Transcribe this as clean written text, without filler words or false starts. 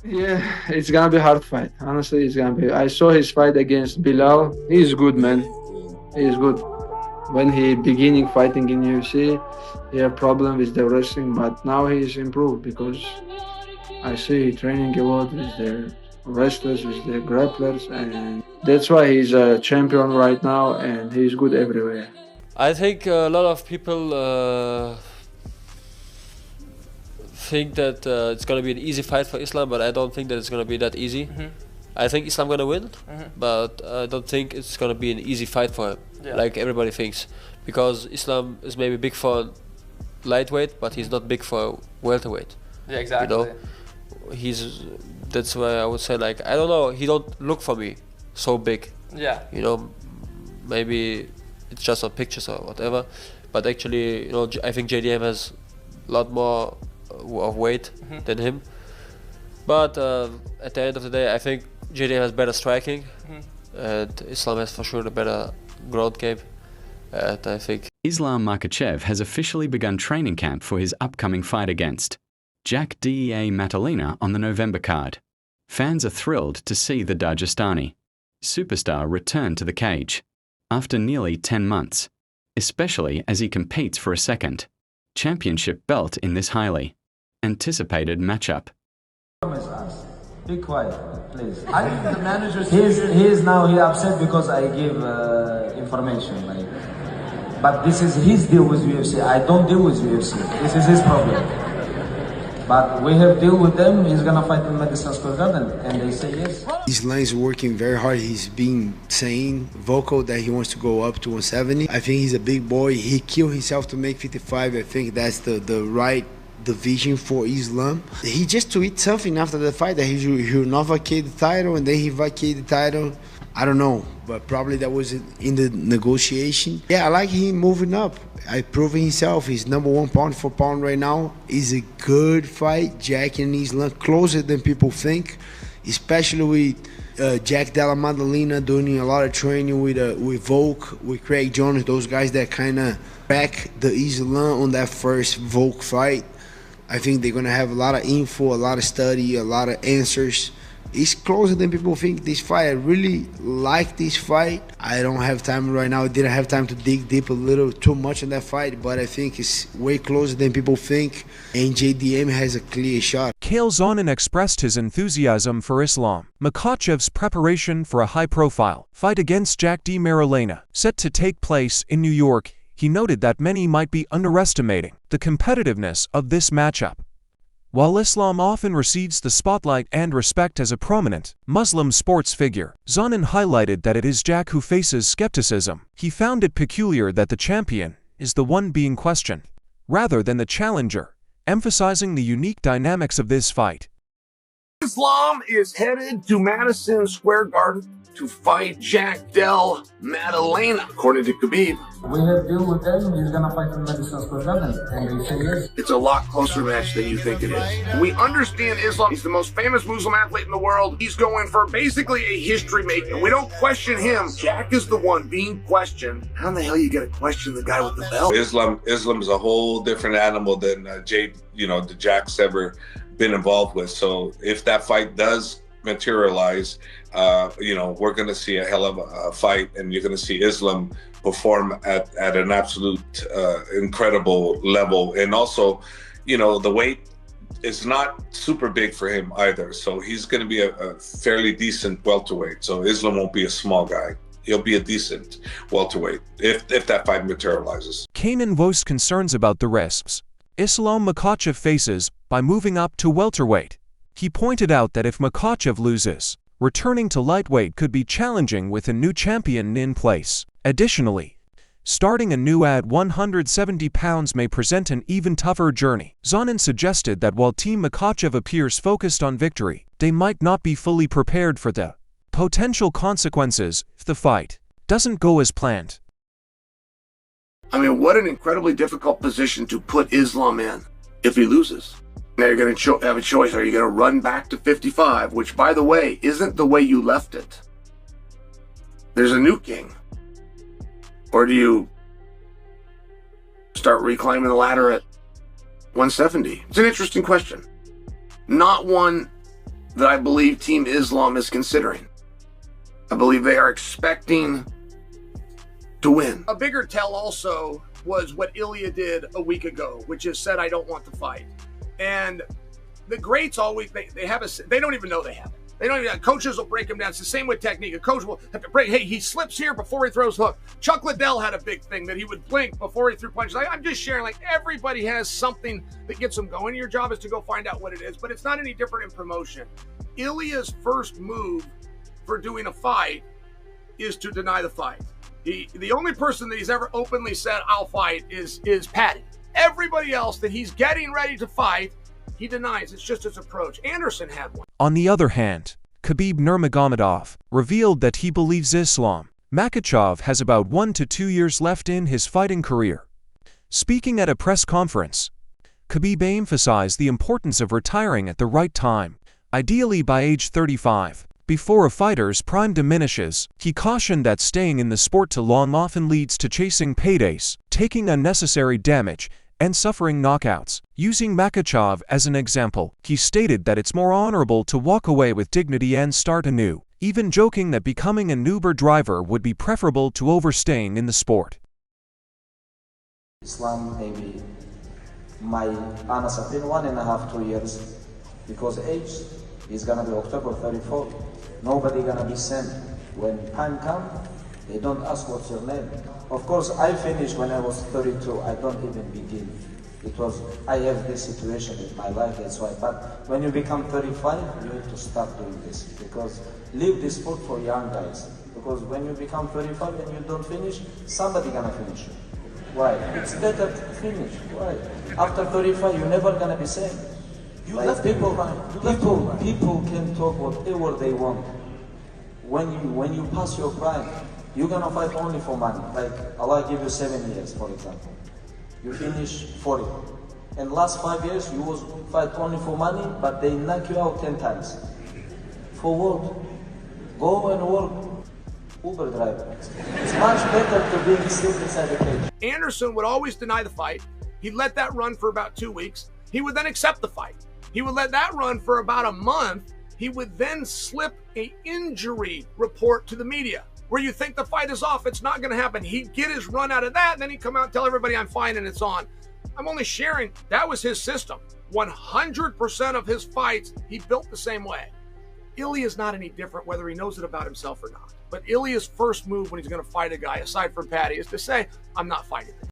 Yeah, it's gonna be a hard fight. Honestly, it's gonna be. I saw his fight against Bilal. He's good, man. He's good. When he beginning fighting in UFC, he had problem with the wrestling, but now he's improved because I see he training a lot with the wrestlers, with the grapplers, and that's why he's a champion right now, and he's good everywhere. I think a lot of people think that it's gonna be an easy fight for Islam, but I don't think that it's gonna be that easy. I think Islam gonna win, but I don't think it's gonna be an easy fight for him, like everybody thinks, because Islam is maybe big for lightweight, but he's not big for welterweight. Yeah, exactly. You know, that's why I would say, like, I don't know, he don't look for me so big. Yeah. You know, maybe it's just on pictures or whatever, but actually, you know, I think JDM has a lot more of weight than him. But at the end of the day, I think JDM has better striking, and Islam has for sure the better ground game. And I think Islam Makhachev has officially begun training camp for his upcoming fight against Jack Dea Matilena on the November card. Fans are thrilled to see the Dagestani superstar return to the cage after nearly 10 months, especially as he competes for a second championship belt in this highly anticipated matchup. Be quiet, please. I think the manager. He's now upset because I give information. But this is his deal with UFC. I don't deal with UFC. This is his problem. But we have deal with them. He's gonna fight in Madison Square Garden, and they say yes. Islam is working very hard. He's been saying vocal that he wants to go up to 170. I think he's a big boy. He killed himself to make 55. I think that's the right division for Islam. He just tweeted something after the fight that he will not vacate the title, and then he vacated the title. I don't know, but probably that was in the negotiation. Yeah, I like him moving up. I proving himself. He's #1 pound for pound right now. It's a good fight. Jack and Islam closer than people think, especially with Jack Dea Matilena doing a lot of training with Volk, with Craig Jones, those guys that kind of back the Islam on that first Volk fight. I think they're gonna have a lot of info, a lot of study, a lot of answers. It's closer than people think, this fight. I really like this fight. I don't have time right now. I didn't have time to dig deep a little too much in that fight, but I think it's way closer than people think, and JDM has a clear shot. Chael Sonnen expressed his enthusiasm for Islam Makhachev's preparation for a high-profile fight against Jack Dea Matilena, set to take place in New York. He noted that many might be underestimating the competitiveness of this matchup. While Islam often receives the spotlight and respect as a prominent Muslim sports figure, Sonnen highlighted that it is Jack who faces skepticism. He found it peculiar that the champion is the one being questioned, rather than the challenger, emphasizing the unique dynamics of this fight. Islam is headed to Madison Square Garden to fight Jack Dea Matilena, according to Khabib. We have deal with them. He's gonna fight in Madison Square Garden, and they say yes. It's a lot closer match than you think it is. We understand Islam. He's the most famous Muslim athlete in the world. He's going for basically a history maker. We don't question him. Jack is the one being questioned. How in the hell you gonna question the guy with the belt? Islam is a whole different animal than the Jack's ever been involved with. So if that fight does materialize, we're going to see a hell of a fight, and you're going to see Islam perform at an absolute incredible level. And also, the weight is not super big for him either. So he's going to be a fairly decent welterweight. So Islam won't be a small guy. He'll be a decent welterweight if that fight materializes. Kanan voiced concerns about the risks Islam Makhachev faces by moving up to welterweight. He pointed out that if Makhachev loses, returning to lightweight could be challenging with a new champion in place. Additionally, starting anew at 170 pounds may present an even tougher journey. Sonnen suggested that while Team Makhachev appears focused on victory, they might not be fully prepared for the potential consequences if the fight doesn't go as planned. I mean, what an incredibly difficult position to put Islam in if he loses. Now you're going to have a choice. Are you going to run back to 55, which, by the way, isn't the way you left it? There's a new king. Or do you start reclimbing the ladder at 170? It's an interesting question. Not one that I believe Team Islam is considering. I believe they are expecting to win. A bigger tell also was what Ilya did a week ago, which is said, I don't want to fight. And the greats always, they don't even know they have it. They don't even, coaches will break them down. It's the same with technique. A coach will have to break, hey, he slips here before he throws hook. Chuck Liddell had a big thing that he would blink before he threw punches. I'm just sharing, like, everybody has something that gets them going. Your job is to go find out what it is, but it's not any different in promotion. Ilya's first move for doing a fight is to deny the fight. The only person that he's ever openly said, I'll fight, is Patty. Everybody else that he's getting ready to fight, he denies. It's just his approach. Anderson had one. On the other hand, Khabib Nurmagomedov revealed that he believes Islam Makhachev has about 1 to 2 years left in his fighting career. Speaking at a press conference, Khabib emphasized the importance of retiring at the right time, ideally by age 35. Before a fighter's prime diminishes, he cautioned that staying in the sport too long often leads to chasing paydays, taking unnecessary damage, and suffering knockouts. Using Makhachev as an example, he stated that it's more honorable to walk away with dignity and start anew, even joking that becoming an Uber driver would be preferable to overstaying in the sport. Islam, maybe my honest opinion, 1.5 to 2 years, because age is gonna be October 34. Nobody gonna be sent. When time comes, they don't ask what's your name. Of course, I finished when I was 32. I don't even begin. It was, I have this situation in my life, that's why. But when you become 35, you need to start doing this, because leave this sport for young guys. Because when you become 35 and you don't finish, somebody gonna finish you. Why? It's better to finish. Why? After 35, you're never gonna be same. Like people can talk whatever they want. When you pass your prime, you're gonna fight only for money. Like Allah give you 7 years, for example. You finish 40. And last 5 years, you was fight only for money, but they knock you out 10 times. For what? Go and work Uber driver. It's much better to be still inside the cage. Anderson would always deny the fight. He'd let that run for about 2 weeks. He would then accept the fight. He would let that run for about a month. He would then slip an injury report to the media. Where you think the fight is off, it's not going to happen. He'd get his run out of that, and then he'd come out and tell everybody I'm fine and it's on. I'm only sharing, that was his system. 100% of his fights, he built the same way. Ilya is not any different whether he knows it about himself or not. But Ilya's first move when he's going to fight a guy, aside from Patty, is to say, I'm not fighting him.